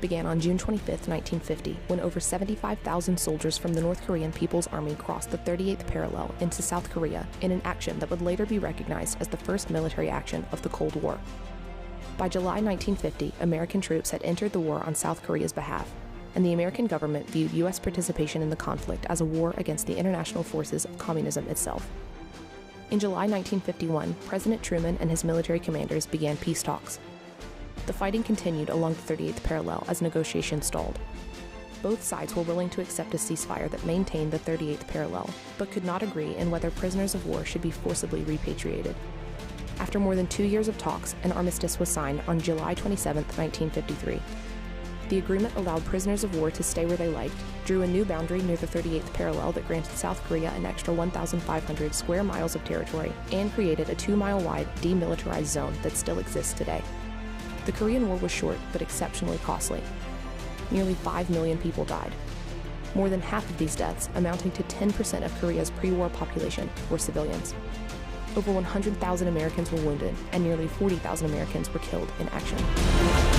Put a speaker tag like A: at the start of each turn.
A: began on June 25, 1950, when over 75,000 soldiers from the North Korean People's Army crossed the 38th parallel into South Korea in an action that would later be recognized as the first military action of the Cold War. By July 1950, American troops had entered the war on South Korea's behalf, and the American government viewed U.S. participation in the conflict as a war against the international forces of communism itself. In July 1951, President Truman and his military commanders began peace talks. The fighting continued along the 38th parallel as negotiations stalled. Both sides were willing to accept a ceasefire that maintained the 38th parallel, but could not agree on whether prisoners of war should be forcibly repatriated. After more than 2 years of talks, an armistice was signed on July 27, 1953. The agreement allowed prisoners of war to stay where they liked, drew a new boundary near the 38th parallel that granted South Korea an extra 1,500 square miles of territory, and created a 2-mile-wide demilitarized zone that still exists today. The Korean War was short, but exceptionally costly. Nearly 5 million people died. More than half of these deaths, amounting to 10% of Korea's pre-war population, were civilians. Over 100,000 Americans were wounded, and nearly 40,000 Americans were killed in action.